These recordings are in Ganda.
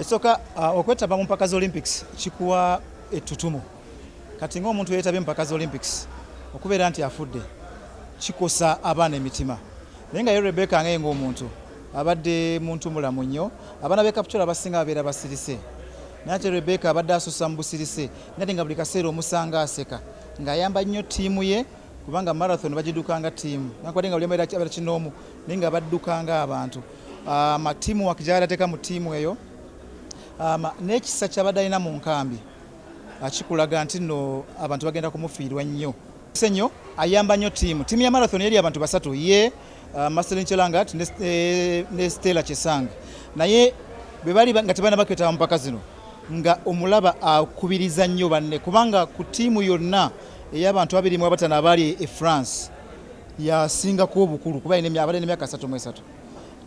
Ekisoka okwetaba mu mpaka Olympics chikuwa ettutumu. Kati ng'omuntu yeetabye mu mpaka Olympics okubeera nti afudde kikosa abaana emitima. Naye nga Rebecca ng'omuntu abadde muntu mulamu nnyo, abaana be Kapchora abasinga babeera basirise. Naye Rebecca abadde asussa mu busirise, nate nga buli kaseera omusanga aseka ng'ayamba nnyo ttiimu ye kubanga marathon bagidukanga ttiimu. Nakubadde nga buli embeera abeera kinoomu naye nga baddukanga abantu. Matiimu wakijalateeka mu ttiimu eyo n'ekisa ky'abadde alina mu nkambi kikulaga nti nno abantu bagenda kumufiirwa nnyo. Senyo ayamba nnyo ttiimu ya marathon yali abantu basatu, ye Marcelin Chelangat ne Stella Chesanga. Naye bwe bali nga tebalina bakwetaba mpaka zino nga omulaba akubiriza nnyo banne kubanga ku ttiimu yonna ey'abantu 25 abali e France yasingako obukulu kuba abadde n'emyaka 33.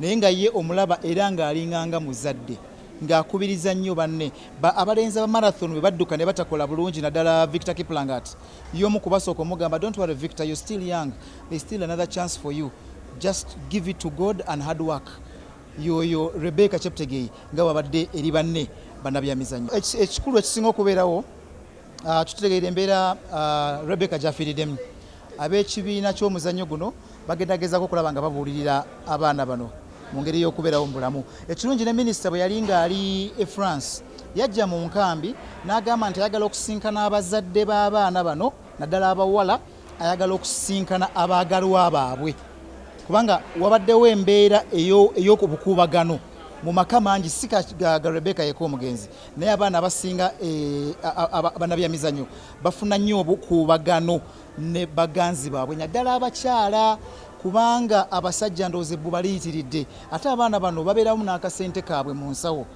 Naye nga ye omulaba era ng'alinganga muzadde ng'akubiriza nnyo banne abalenzi ba marathon bwe badduka ne batakola bulungi naddala Victor Kiplangat y'omu kubasooka omugamba, don't worry Victor, you're still young, there's still another chance for you, just give it to God and hard work. Yoyo Rebecca Cheptegei nga wabadde eri banne bannabyamizannyo. Ekikulu ekisinga okubeerawo tutegeera embeera Rebecca gy'afiiriddemu. Ab'ekibiina ky'omuzannyo guno bagendagezako okulaba nga babuulirira abaana bano mu ngeri y'okubeerawo mu bulamu. Ekirungi ne minisita bwe yali ng'ali e France yajja mu nkambi n'agamba nti ayagala okusinkana abazadde b'abaana bano naddala abawala, ayagala okusinkana abaagalwa baabwe kubanga wabaddewo embeera ey'okubukuubagano mu maka mangi si ga Rebecca yeko omugenzi naye abaana abasinga bannabyamizannyo bafuna nnyo obukuubagano ne baganzi baabwe naddala abakyala kubanga abasajja ndooze bwe baliyitiridde ate abaana bano babeeramu n'akasente kaabwe mu nsawo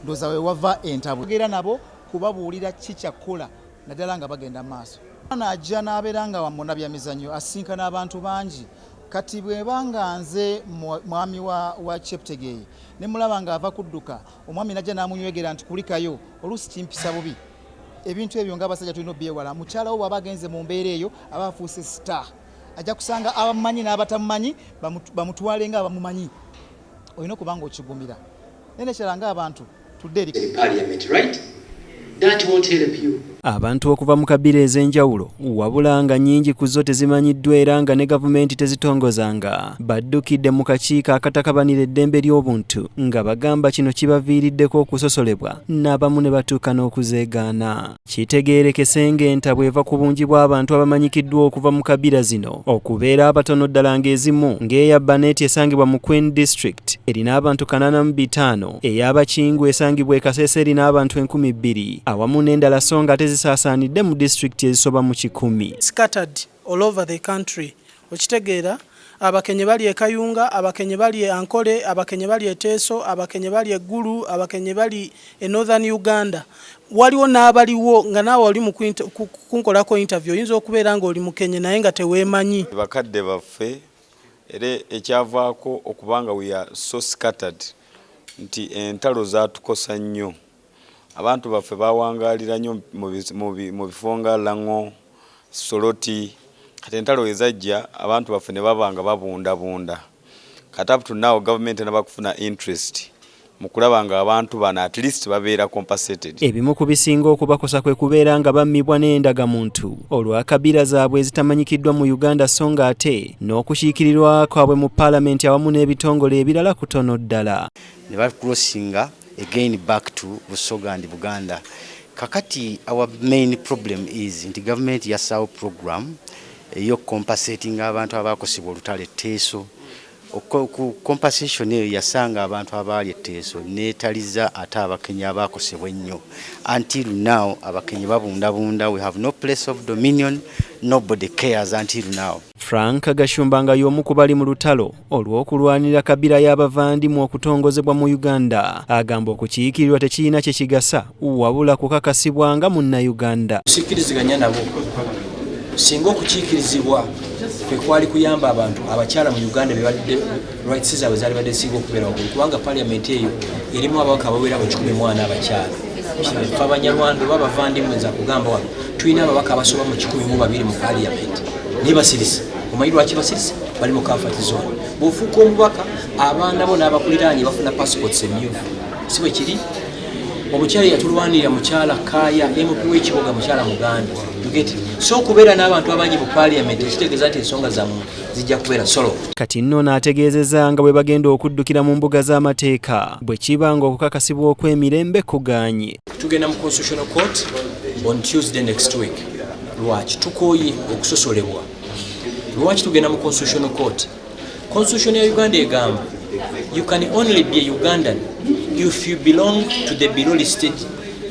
ndooza we wava entabwe gera nabo kubabuulira kikyakkola naddala nga bagenda mu maaso. Ajja n'abeera nga munnabyamizannyo asinkana abantu bangi. Kati bwe banga nze mwami wa Cheptegei ne mulaba nga ava kudduka omwami najja n'amunywegera nti kulikayo oluusi kimpisa bubi ebintu ebyo ng'abasajja tulina obyewala. Mukyala wo bw'aba agenze mu mbeera eyo aba afuuse star, ajja kusanga abamumanyi n'abatamumanyi bamutwale nga abamumanyi. Olina okubanga okigumira naye nekyala ng'abantu tudde eri Parliament, right? That won't help you. Abantu okuva mu kabira ez'enjawulo wabula nga nnyingi ku zo tezimanyiddwa era nga ne gavumenti tezitongozanga baddukidde mu kakiiko akatakabanira eddembe ly'obuntu nga bagamba kino kibaviiriddeko okusosolebwa n'abamu ne batuuka n'okuzeegaana. Kitegeerekese ng'entabwe eva ku bungi bw'abantu abamanyikiddwa okuva mu kabira zino okubeera abatono ddala ng'ezimu ng'eya Banet esangibwa mu Queen District erina abantu 45, ey'Abakingu esangibwa e Kasese erina abantu 2,000 awamu n'endala songa zisasaanidde mu district ezisoba mu 100. Scattered all over the country. Okitegeera abakenye bali e Kayunga, abakenye bali e Ankole, abakenye bali e Teso, abakenye bali e Gulu, abakenye bali e Northern Uganda. Waliwo n'abaliwo nga naawe oli mu kunkolako interview oyinza okubeera nga oli mukenye naye nga teweemanyi. Bakadde baffe era ekyavaako okubanga we are so scattered nti entalo zaatukosa nnyo. Abantu baffe bawangalira nnyo mu bifo nga Lango, Soroti. Kati entalo ezajja abantu baffe ne babanga babundabunda. Kati up to now government n'abakufuna interest mu kulaba nga abantu bano at least babeera compensated. Ebimu ku bisinga okubakosa kwe kubeera nga bammibwa n'endagamuntu olwa kabira zaabwe ezitamanyikiddwa mu Uganda so nga ate n'okukiikirirwa kwabwe mu Parliament awamu n'ebitongole ebirala kutono ddala. Ne bakulosinga again back to Busoga and Buganda. Kakati our main problem is the government yasawo program yo compensating abantu abakosibwa olutale Teso. Compensation eyo yasanga abantu abali Teso netaliza ate abakenya abakosebwa ennyo. Until now abakenya babundabunda, we have no place of dominion, nobody cares until now. Frank Gashumbanga y'omu ku bali mu lutalo olw'okulwanira kabira y'abavandi mu okutongozebwa mu Uganda agamba okukiikirirwa tekirina kye kigasa wabula kukakasibwanga Munnayuganda. Sikiriziganya nabo singa okukiikirizibwa kwe kwali kuyamba abantu abakyala mu Uganda bebadde rights zaabwe zaali badde singa okubeera waggulu kubanga Parliament eyo erimu ababaka abawerera mu 14 abakyala. Ffe Abanyarwanda b'abavandi mwenza kugamba wano tulina ababaka abasoba mu 12 mu Parliament ne basirisa. Omanyi lwaki basirisa? Bali mu comfort zone. Bw'ofuuka omubaka abaana bo n'abakuliraanye bafuna passports emmyufu. Si bwe kiri omukyala yatulwanirira mukyala Kaaya MP w'ekibuga mukyala Muganda. You get it? So kubeera n'abantu abangi mu parliament ekitegeeza nti ensonga zammwe zijja kubeera solo. Kati nno n'ategeezezza nga bwe bagenda okuddukira mu mbuga z'amateeka bwe kiba nga okukakasibwa okw'emirembe kugaanye. Tugenda mu Constitutional Court on Tuesday next week. Lwaki tukooye okusosolebwa? Lwaki tugenda mu Constitutional Court? Constitution ya Uganda egamba you can only be a Ugandan if you belong to the below listed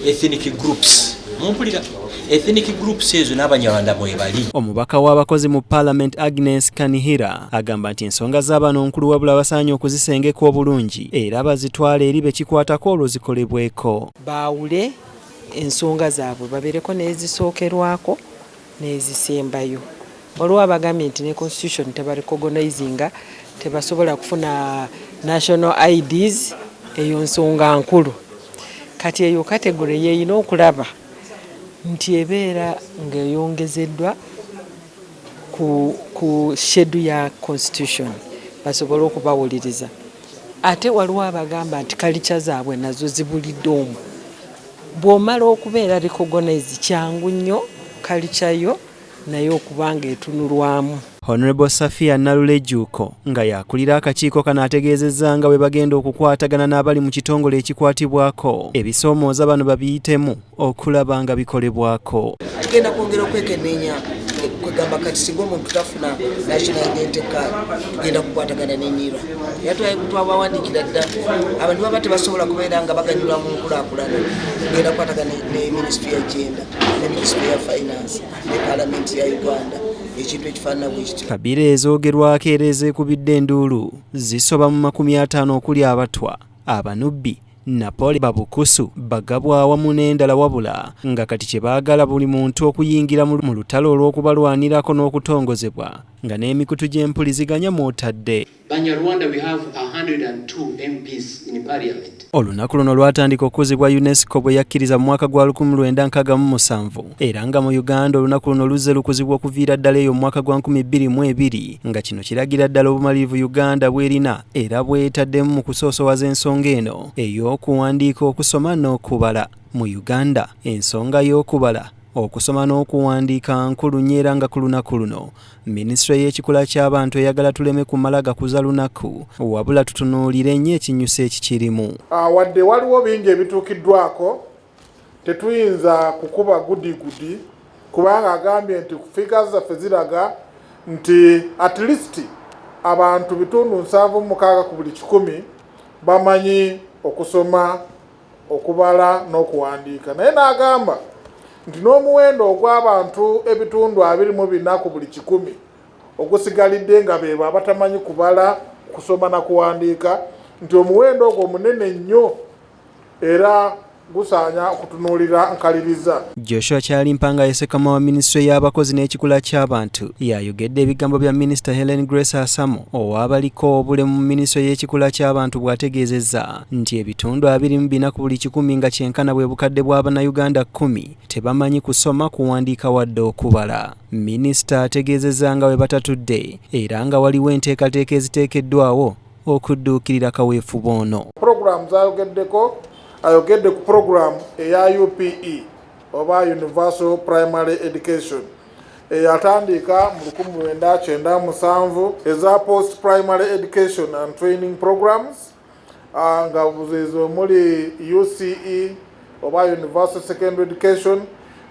ethnic groups. Mumpulira ethnic groups ezo n'Abanyarwanda mwe bali. Omubaka w'abakozi mu Parliament Agnes Kanihira agamba nti ensonga z'abanonkulu wabula basaanye okuzisengeka obulungi era bazitwala eri bekikwatako olwo zikolebweko. Baawule ensonga zaabwe babeereko n'ezisookerwako n'ezisembayo. Waliwo abagambye nti ne constitution tebarecognizinga tebasobola kufuna national IDs eyo nsonga nkulu. Kati eyo kategori yeyina okulaba nti ebeera ng'eyongezeddwa ku schedule ya constitution basobole okubawuliriza. Ate waliwo abagamba nti kalicha zaabwe nazo zibulidde omwo. Bw'omala okubeera recognize kyangu nnyo kalicha yo naye okubanga etunulwamu. Honorable Safia Nalulejuko nga yakulira akakiiko kano ategeezezza nga bwe bagenda okukwatagana n'abali mu kitongole ekikwatibwako ebisoomooza bano babiyitemu okulaba nga bikolebwako. Tugenda kwongera okwekenneenya kwegamba kati singa omuntu tafuna national identity card tugenda kukwatagana n'enyiira. Twabawandikira dda abantu baba tebasobola kubeera nga baganyula mu nkulaakulana. Tugenda kukwatagana ne Ministry ya Gender, ne Ministry ya Finance, ne Parliament ya Uganda. Kabira ezoogerwako era ezeekubidde enduulu zisoba mu 50 okuli abatwa, abanubbi, Napoli babukusu, bagabwa awamu n'endala wabula nga kati kye baagala buli muntu okuyingira mu lutalo olw'okubalwanirako n'okutongozebwa nga n'emikutu gy'empuliziganya mw'otadde. Banyarwanda, we have 102 MPs in parliament. Olunaku luno lwatandika okuzibwa UNESCO bwe yakkiriza mu mwaka gwa 1967 era nga mu Uganda olunaku luno luzze lukuzibwa okuviira ddala eyo mu mwaka gwa 2022 nga kino kiragira ddala obumalirivu Uganda bw'erina era bw'etaddemu mu kusoosowaza ensonga eno ey'okuwandiika, okusoma n'okubala. Mu Uganda ensonga y'okubala, okusoma n'okuwandiika nkulu nnyo era nga ku lunaku luno Minisitule y'ekikula ky'abantu eyagala tuleme kumala gakuza lunaku wabula tutunuulire nnyo ekinyusa ekikirimu. Wadde waliwo bingi ebituukiddwako tetuyinza kukuba gudi kubanga agambye nti figures zaffe ziraga nti at least abantu 76 ku buli 100 bamanyi okusoma, okubala n'okuwandiika. Naye n'agamba nti n'omuwendo ogw'abantu 24 ku buli 100 ogusigalidde nga be abatamanyi kubala, kusoma na kuwandiika, nti omuwendo ogwo munene nnyo era gusaanya okutunuulira nkaliriza. Joshua Kyalimpanga yesekama wa Minisitule y'abakozi n'ekikula ky'abantu yayogedde ebigambo bya Minisita Helen Grace Asamo owaabaliko obulemu mu Minisitule y'ekikula ky'abantu bw'ategeezezza nti ebitundu 24 ku buli 100 nga kyenkana bwe bukadde bw'Abannayuganda 10 tebamanyi kusoma, kuwandiika wadde okubala. Minisita ategeezezza nga bwe batatudde era nga waliwo enteekateeka eziteekeddwawo okudduukirira kaweefube ono. Program zaayogeddeko ayogedde ku program eya UPE oba Universal Primary Education eyatandika mu 1997 eza Post Primary Education and Training Programs nga buzezo muli UCE oba Universal Secondary Education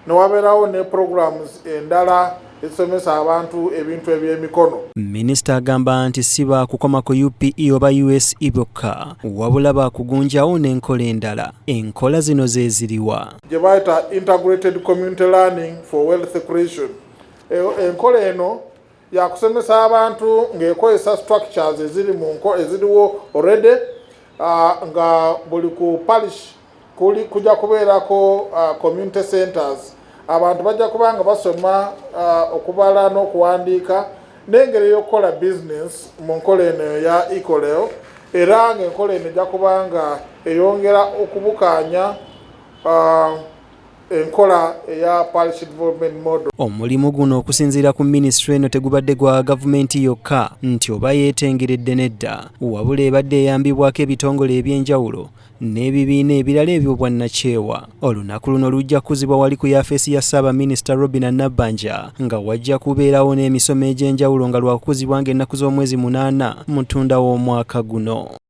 newabeerawo ne programs endala esomesa abantu ebintu eby'emikono. Minisita agamba nti si baakukoma ku UPE oba USE bokka wabula baakugunjawo n'enkola endala. Enkola zino ze ziriwa gye bayita Integrated Community Learning for Wealth Creation. Enkola eno yakusomesa abantu ng'ekozesa structures eziriwo already nga buli ku parish kujja kubeerako community centers. Abantu bajja kubanga basoma okubala n'okuwandiika n'engeri y'okukola business mu nkola eno ya Ecoleo era ng'enkola eno ejja kubanga eyongera okubukaanya enkola eya parish development model. Omulimu guno okusinziira ku minisitule eno tegubadde gwa gavumenti yokka nti oba yeetengeredde nedda, wabula ebadde eyambibwako ebitongole eby'enjawulo n'ebibiina ebirala eby'obwannakyewa. Olunaku luno lujja kuzibwa wali ku yafeesi ya Ssaabaminisita Robinah Nabbanja nga wajja kubeerawo n'emisomo egy'enjawulo nga lwakuzibwa ng'ennaku z'omwezi 8 Mutunda w'omwaka guno.